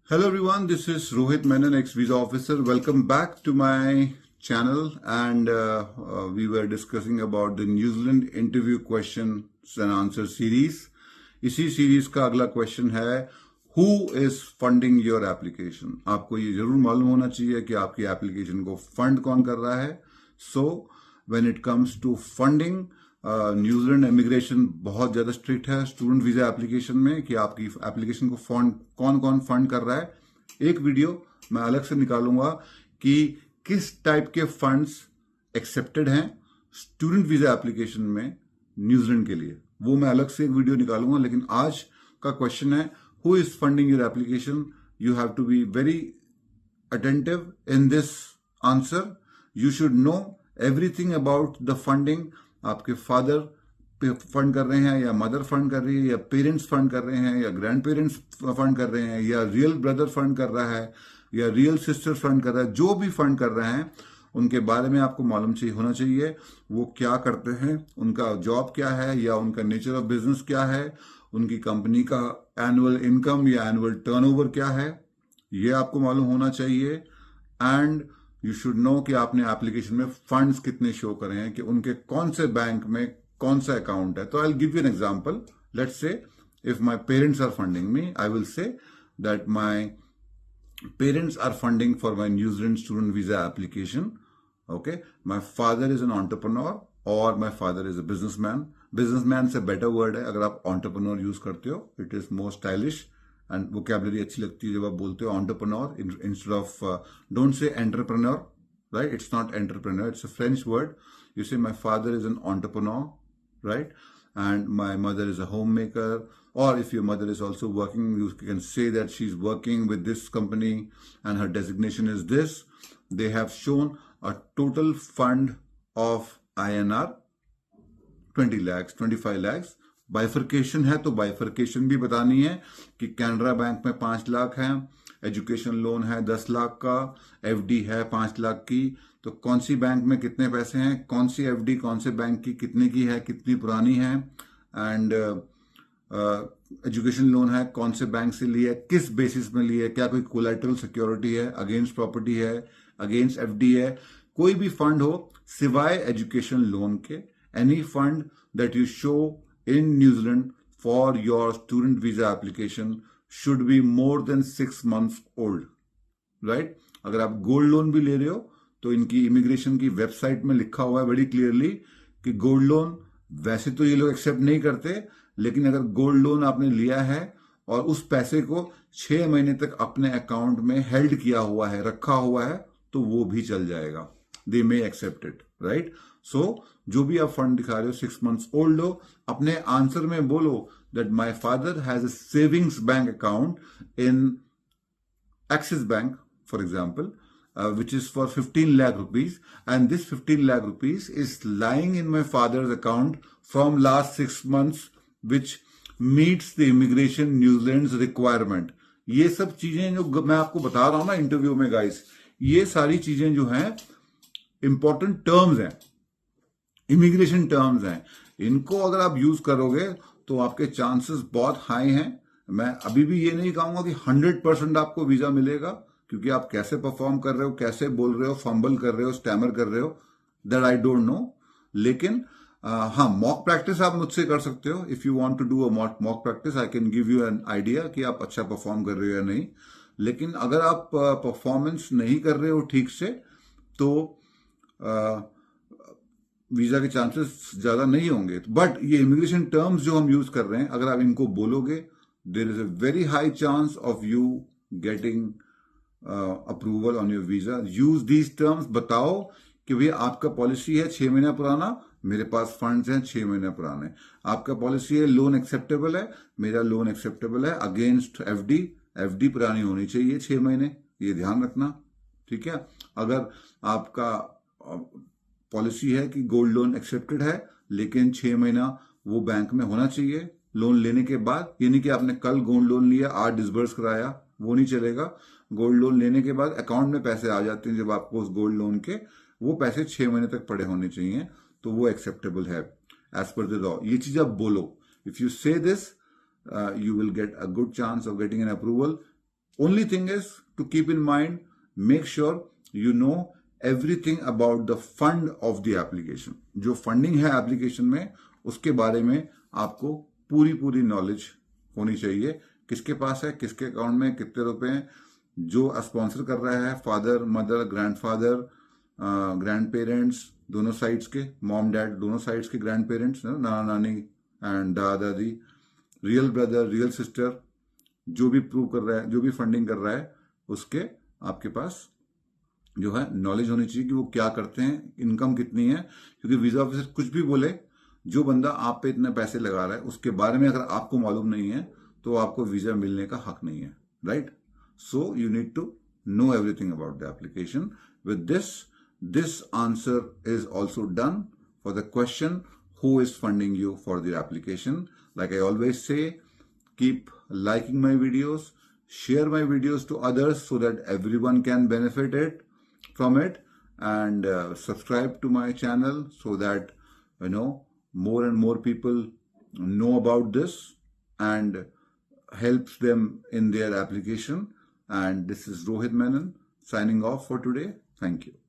Hello everyone, this is Rohit Menon, ex-visa officer. Welcome back to my channel and we were discussing about the New Zealand interview questions and answer series. इसी series का अगला question है Who is funding your application? आपको ये जरूर मालूम होना चाहिए कि आपकी एप्लीकेशन को फंड कौन कर रहा है. So when it comes to funding, New Zealand immigration बहुत ज्यादा स्ट्रिक्ट है स्टूडेंट वीजा एप्लीकेशन में कि आपकी एप्लीकेशन को कौन कौन फंड कर रहा है. एक वीडियो मैं अलग से निकालूंगा कि किस टाइप के फंड्स एक्सेप्टेड हैं स्टूडेंट वीजा एप्लीकेशन में न्यूजीलैंड के लिए. वो मैं अलग से एक वीडियो निकालूंगा. लेकिन आज का क्वेश्चन है who is funding your application. You have to be very attentive in this answer. You should know everything about the funding. आपके फादर फंड कर रहे हैं या मदर फंड कर रही है या पेरेंट्स फंड कर रहे हैं या ग्रैंड पेरेंट्स फंड कर रहे हैं या रियल ब्रदर फंड कर रहा है या रियल सिस्टर फंड कर रहा है. जो भी फंड कर रहे हैं उनके बारे में आपको मालूम होना चाहिए. वो क्या करते हैं, उनका जॉब क्या है या उनका नेचर ऑफ बिजनेस क्या है, उनकी कंपनी का एनुअल इनकम या एनुअल टर्नओवर क्या है, ये आपको मालूम होना चाहिए. एंड यू शुड नो कि आपने एप्लीकेशन में फंड्स कितने शो करे हैं, कि उनके कौन से बैंक में कौन सा अकाउंट है. तो I will give you an example. Let's say if my parents are funding me, I will say that my parents are funding for my New Zealand student visa application. Okay, my father is an entrepreneur और my father is a businessman. Businessman से better word है अगर आप entrepreneur use करते हो. It is more stylish and vocabulary अच्छी लगती है जब आप बोलते हो entrepreneur instead of don't say entrepreneur. Right, it's not entrepreneur, it's a French word. You say my father is an entrepreneur, right, and my mother is a homemaker. Or if your mother is also working, you can say that she's working with this company and her designation is this. They have shown a total fund of INR 20 lakhs, 25 lakhs. Bifurcation है तो bifurcation भी बतानी है कि Canara bank में 5 लाख है, education loan है 10 लाख का, एफडी है 5 लाख की. तो कौन सी बैंक में कितने पैसे हैं, कौन सी एफडी कौन से बैंक की कितने की है, कितनी पुरानी है, एंड एजुकेशन लोन है कौन से बैंक से लिया है, किस बेसिस में लिया है, क्या कोई कोलैटरल सिक्योरिटी है, अगेंस्ट प्रॉपर्टी है, अगेंस्ट एफडी है. कोई भी फंड हो सिवाय एजुकेशन लोन के, any fund that you show in New Zealand for your student visa application should be more than 6 months old, right? अगर आप गोल्ड लोन भी ले रहे हो तो इनकी इमिग्रेशन की वेबसाइट में लिखा हुआ है बड़ी क्लियरली कि गोल्ड लोन वैसे तो ये लोग एक्सेप्ट नहीं करते, लेकिन अगर गोल्ड लोन आपने लिया है और उस पैसे को 6 महीने तक अपने अकाउंट में हेल्ड किया हुआ है, रखा हुआ है, तो वो भी चल जाएगा. दे मे एक्सेप्ट इट, राइट. सो जो भी आप फंड दिखा रहे हो 6 months ओल्ड हो, अपने आंसर में बोलो that my father has a savings bank account in axis bank for example, which is for 15 lakh rupees, and this 15 lakh rupees is lying in my father's account from last 6 months, which meets the immigration New Zealand's requirement. ये सब चीजें जो मैं आपको बता रहा हूं ना इंटरव्यू में गाइस, ये सारी चीजें जो हैं इंपॉर्टेंट टर्म्स हैं, इमिग्रेशन टर्म्स हैं. इनको अगर आप यूज करोगे तो आपके चांसेस बहुत हाई हैं. मैं अभी भी ये नहीं कहूंगा कि 100% आपको वीजा मिलेगा, क्योंकि आप कैसे परफॉर्म कर रहे हो, कैसे बोल रहे हो, फंबल कर रहे हो, स्टैमर कर रहे हो, दैट आई डोंट नो. लेकिन हाँ, मॉक प्रैक्टिस आप मुझसे कर सकते हो. If you want to do a mock practice I can give you an idea कि आप अच्छा परफॉर्म कर रहे हो या नहीं. लेकिन अगर आप परफॉर्मेंस नहीं कर रहे हो ठीक से तो वीजा के चांसेस ज्यादा नहीं होंगे. बट ये इमिग्रेशन टर्म्स जो हम यूज कर रहे हैं, अगर आप इनको बोलोगे, there is a very high chance of you getting approval on your visa. Use these terms. बताओ कि भैया आपका पॉलिसी है 6 महीना पुराना, मेरे पास फंड्स हैं 6 महीने पुराने. आपका पॉलिसी है लोन एक्सेप्टेबल है, मेरा लोन एक्सेप्टेबल है अगेंस्ट एफडी. एफडी पुरानी होनी चाहिए 6 महीने, ये ध्यान रखना, ठीक है. अगर आपका पॉलिसी है कि गोल्ड लोन एक्सेप्टेड है, लेकिन 6 महीना वो बैंक में होना चाहिए लोन लेने के बाद. ये नहीं कि आपने कल गोल्ड लोन लिया, आज डिसबर्स कराया, वो नहीं चलेगा. गोल्ड लोन लेने के बाद अकाउंट में पैसे आ जाते हैं जब आपको उस गोल्ड लोन के, वो पैसे 6 महीने तक पड़े होने चाहिए, तो वो एक्सेप्टेबल है एज पर द लॉ. ये चीज आप बोलो. इफ यू से this, you will get a good chance of getting an approval. Only thing is to keep in mind, make sure you know everything about the fund of the application. जो funding है application में, उसके बारे में आपको पूरी knowledge होनी चाहिए. किसके पास है, किसके अकाउंट में कितने रुपए हैं, जो स्पॉन्सर कर रहा है, father, mother, grandfather, grand parents, दोनों साइड्स के, मॉम डैड दोनों साइड्स के ग्रैंड पेरेंट्स, नाना नानी एंड दादा दादी, रियल ब्रदर, रियल सिस्टर, जो भी प्रूव कर रहा है, जो भी फंडिंग कर रहा है, उसके आपके पास जो है नॉलेज होनी चाहिए कि वो क्या करते हैं, इनकम कितनी है. क्योंकि वीजा ऑफिसर कुछ भी बोले, जो बंदा आप पे इतने पैसे लगा रहा है उसके बारे में अगर आपको मालूम नहीं है तो आपको वीजा मिलने का हक नहीं है. Right? So you need to know everything about the application. With this answer is also done for the question, who is funding you for the application. Like I always say, keep liking my videos, share my videos to others so that everyone can benefit from it, and subscribe to my channel so that more and more people know about this and helps them in their application. And this is Rohit Menon signing off for today. Thank you.